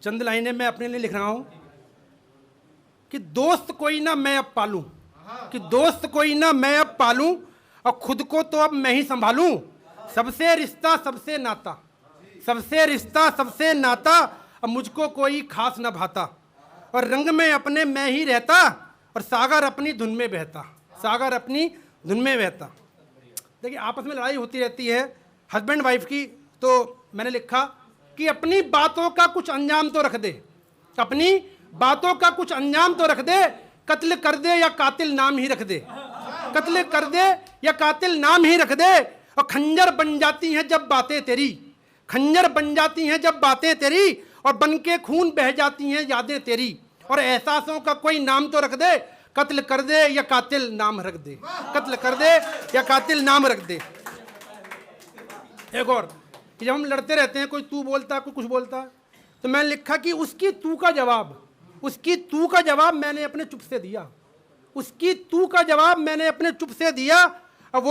चंद लाइनें मैं अपने लिए लिख रहा हूं कि दोस्त कोई ना मैं अब पालूं, कि दोस्त कोई ना मैं अब पालूं, और खुद को तो अब मैं ही संभालूं। सबसे रिश्ता सबसे नाता, सबसे रिश्ता सबसे नाता, अब मुझको कोई खास न भाता, और रंग में अपने मैं ही रहता, और सागर अपनी धुन में बहता, सागर अपनी धुन में बहता। देखिए आपस में लड़ाई होती रहती है हस्बैंड वाइफ की, तो मैंने लिखा कि अपनी बातों का कुछ अंजाम तो रख दे, अपनी बातों का कुछ अंजाम तो रख दे, कत्ल कर दे या कातिल नाम ही रख दे, कत्ल कर दे या कातिल नाम ही रख दे। और खंजर बन जाती हैं जब बातें तेरी, खंजर बन जाती हैं जब बातें तेरी, और बन के खून बह जाती हैं यादें तेरी, और एहसासों का कोई नाम तो रख दे, कत्ल कर दे या कातिल नाम रख दे, कत्ल कर दे या कातिल नाम रख दे। एक और कि जब हम लड़ते रहते हैं, कोई तू बोलता कोई कुछ बोलता, तो मैंने लिखा कि उसकी तू का जवाब, उसकी तू का जवाब मैंने अपने चुप से दिया, उसकी तू का जवाब मैंने अपने चुप से दिया। और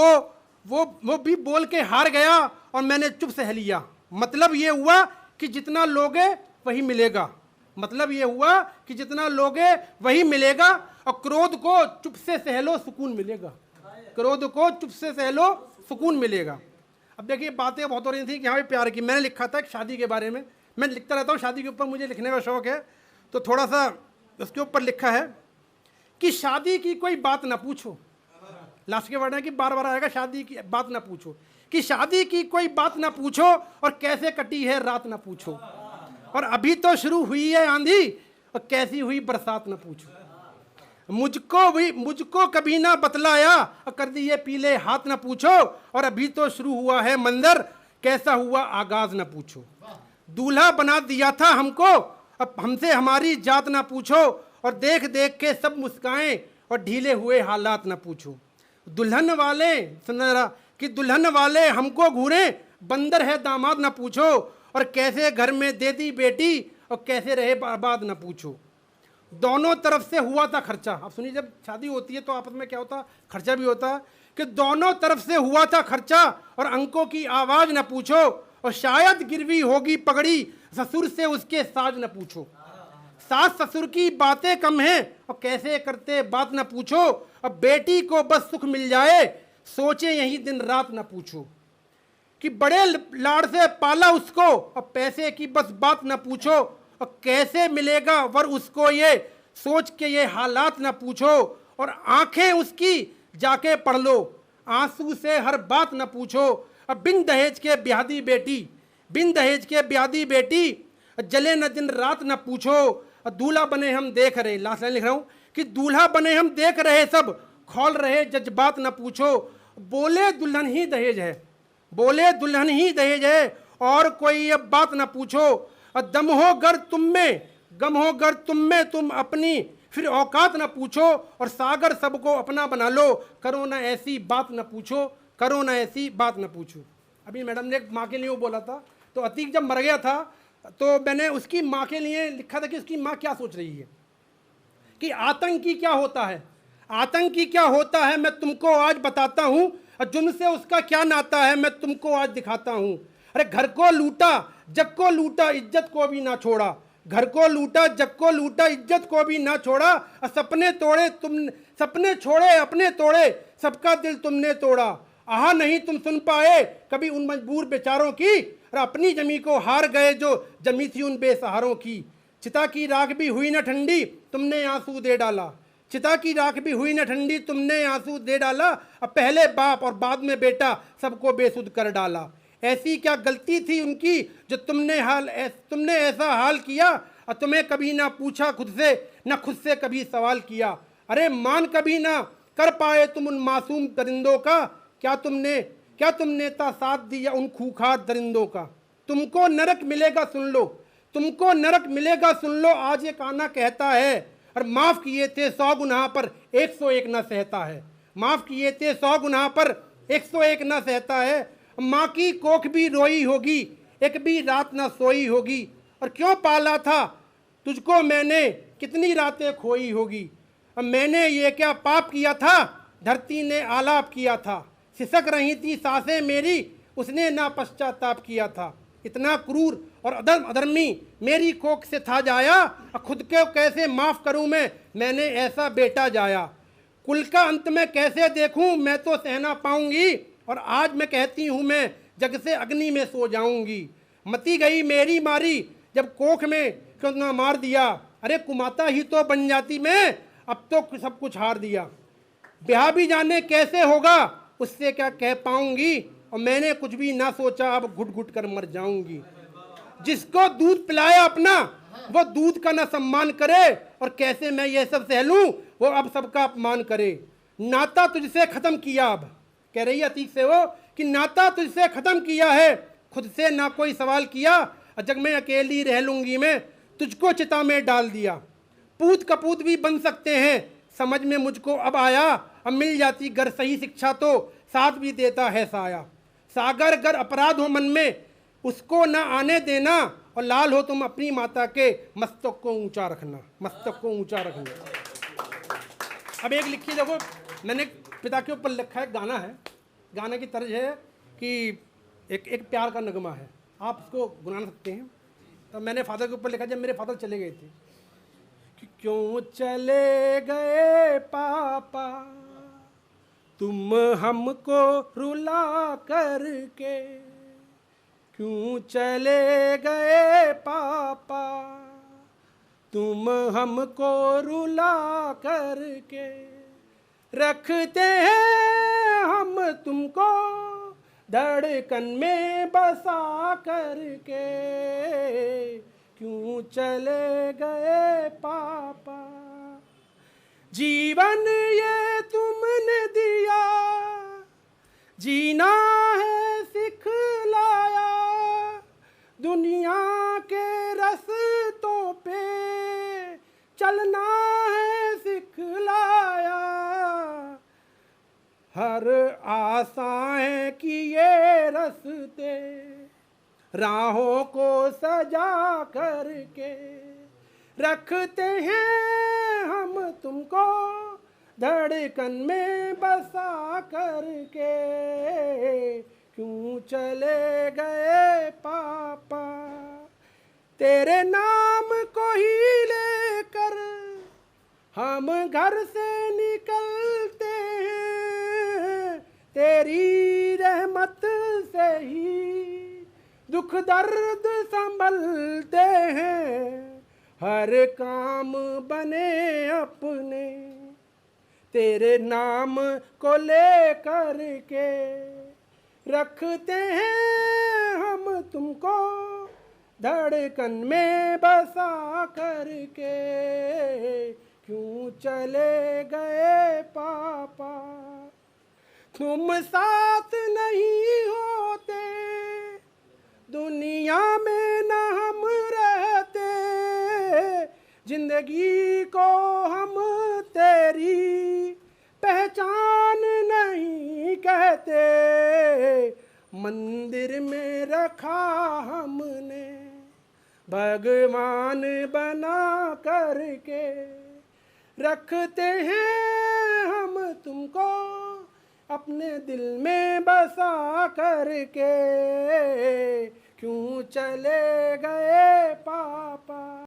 वो भी बोल के हार गया और मैंने चुप सह लिया। मतलब ये हुआ कि जितना लोगे वही मिलेगा, मतलब ये हुआ कि जितना लोगे वही मिलेगा, और क्रोध को चुप से सह लो सुकून मिलेगा, क्रोध को चुप से सह लो सुकून मिलेगा। अब देखिए बातें बहुत हो रही थी कि हाँ भाई प्यार की, मैंने लिखा था एक शादी के बारे में, मैं लिखता रहता हूँ शादी के ऊपर, मुझे लिखने का शौक है, तो थोड़ा सा उसके ऊपर लिखा है कि शादी की कोई बात ना पूछो। लास्ट के वर्ड है कि बार बार आएगा, शादी की बात ना पूछो, कि शादी की कोई बात ना पूछो, और कैसे कटी है रात ना पूछो, और अभी तो शुरू हुई है आंधी, और कैसी हुई बरसात ना पूछो। मुझको कभी ना बतलाया, और कर दिए पीले हाथ ना पूछो, और अभी तो शुरू हुआ है मंजर, कैसा हुआ आगाज ना पूछो। दूल्हा बना दिया था हमको, अब हमसे हमारी जात ना पूछो, और देख देख के सब मुस्काएं, और ढीले हुए हालात ना पूछो। दुल्हन वाले सुन रहा कि दुल्हन वाले हमको घूरे, बंदर है दामाद ना पूछो, और कैसे घर में दे दी बेटी, और कैसे रहे बर्बाद ना पूछो। दोनों तरफ से हुआ था खर्चा। अब सुनिए, जब शादी होती है तो आपस में क्या होता, खर्चा भी होता, कि दोनों तरफ से हुआ था खर्चा, और अंकों की आवाज न पूछो, और शायद गिरवी होगी पगड़ी, ससुर से उसके साज न पूछो। सास ससुर की बातें कम हैं, और कैसे करते बात न पूछो, अब बेटी को बस सुख मिल जाए, सोचे यही दिन रात न पूछो। कि बड़े लाड़ से पाला उसको, और पैसे की बस बात न पूछो, और कैसे मिलेगा वर उसको ये सोच के ये हालात न पूछो, और आंखें उसकी जाके पढ़ लो, आंसू से हर बात न पूछो। अब बिन दहेज के ब्यादी बेटी, बिन दहेज के ब्यादी बेटी, जले न दिन रात न पूछो। दूल्हा बने हम देख रहे, लास्ट लाइन लिख रहा हूँ कि दूल्हा बने हम देख रहे सब, खोल रहे जज्बात न पूछो। बोले दुल्हन ही दहेज है, बोले दुल्हन ही दहेज है, और कोई अब बात न पूछो। दम हो गर तुम में, गम हो गर तुम में, तुम अपनी फिर औकात न पूछो, और सागर सबको अपना बना लो, करो ना ऐसी बात न पूछो, करो ना ऐसी बात न पूछो। अभी मैडम ने एक माँ के लिए वो बोला था, तो अतीक जब मर गया था तो मैंने उसकी माँ के लिए लिखा था कि उसकी माँ क्या सोच रही है, कि आतंकी क्या होता है, आतंकी क्या होता है मैं तुमको आज बताता हूँ, और जुर्म से उसका क्या नाता है मैं तुमको आज दिखाता हूँ। अरे घर को लूटा जग को लूटा, इज्जत को भी ना छोड़ा, घर को लूटा जग को लूटा, इज्जत को भी ना छोड़ा। और सपने तोड़े तुम, सपने छोड़े अपने तोड़े, सबका दिल तुमने तोड़ा। आहा नहीं तुम सुन पाए कभी उन मजबूर बेचारों की, और अपनी जमी को हार गए जो जमी थी उन बेसहारों की। चिता की राख भी हुई न ठंडी, तुमने आंसू दे डाला, चिता की राख भी हुई न ठंडी, तुमने आंसू दे डाला। अब पहले बाप और बाद में बेटा सबको बेसुध कर डाला। ऐसी क्या गलती थी उनकी जो तुमने ऐसा हाल किया, और तुम्हें कभी ना पूछा खुद से, न खुद से कभी सवाल किया। अरे मान कभी ना कर पाए तुम उन मासूम दरिंदों का, क्या तुमने ता साथ दिया उन खूंखार दरिंदों का। तुमको नरक मिलेगा सुन लो, तुमको नरक मिलेगा सुन लो, आज ये काना कहता है। और माफ़ किए थे 100 गुनाह पर 101 ना सहता है, माफ़ किए थे 100 गुनाह पर 101 ना सहता है। माँ की कोख भी रोई होगी, एक भी रात ना सोई होगी, और क्यों पाला था तुझको मैंने, कितनी रातें खोई होगी। अब मैंने ये क्या पाप किया था, धरती ने आलाप किया था, सिसक रही थी सांसें मेरी, उसने ना पश्चाताप किया था। इतना क्रूर और अधर्मी मेरी कोख से था जाया, और खुद को कैसे माफ़ करूं मैं, मैंने ऐसा बेटा जाया। कुल का अंत में कैसे देखूं, मैं तो सहना पाऊंगी, और आज मैं कहती हूं मैं जग से अग्नि में सो जाऊंगी। मती गई मेरी मारी जब कोख में क्यों ना मार दिया, अरे कुमाता ही तो बन जाती मैं, अब तो सब कुछ हार दिया। ब्याह भी जाने कैसे होगा, उससे क्या कह पाऊंगी, और मैंने कुछ भी ना सोचा, अब घुट घुट कर मर जाऊंगी। जिसको दूध पिलाया अपना, वो दूध का ना सम्मान करे, और कैसे मैं ये सब सह लूं, वो अब सबका अपमान करे। नाता तुझसे खत्म किया, अब कह रही है अतीक से वो कि नाता तुझसे खत्म किया है, खुद से ना कोई सवाल किया, और जग में अकेली रह लूंगी मैं, तुझको चिता में डाल दिया। पूत कपूत भी बन सकते हैं, समझ में मुझको अब आया, अब मिल जाती घर सही शिक्षा तो साथ भी देता है साया। सागर अगर अपराध हो मन में, उसको ना आने देना, और लाल हो तुम अपनी माता के, मस्तक को ऊंचा रखना, मस्तक को ऊंचा रखना। अब एक लिखी देखो, मैंने पिता के ऊपर लिखा है, गाना है, गाने की तर्ज है कि एक प्यार का नगमा है, आप उसको गुनगुना सकते हैं। तो मैंने फादर के ऊपर लिखा जब मेरे फादर चले गए थे कि क्यों चले गए पापा तुम हमको रुला करके, क्यों चले गए पापा तुम हमको रुला करके, रखते हैं हम तुमको धड़कन में बसा करके, क्यों चले गए पापा। जीवन ये तुमने दिया, जीना है सिखलाया, दुनिया के रस्तों पे चलना है सिखलाया। हर आशाएं कि ये रस्ते राहों को सजा करके, रखते हैं हम तुमको धड़कन में बसा करके, क्यों चले गए पापा। तेरे नाम को ही लेकर हम घर से निकलते हैं, तेरी रहमत से ही दुख दर्द संभलते हैं। हर काम बने अपने तेरे नाम को लेकर के, रखते हैं हम तुमको धड़कन में बसा करके, क्यों चले गए पापा। तुम साथ नहीं होते दुनिया में न हम रहते, जिंदगी को हम तेरी पहचान नहीं कहते। मंदिर में रखा हमने भगवान बना करके, रखते हैं हम तुमको अपने दिल में बसा करके, क्यों चले गए पापा।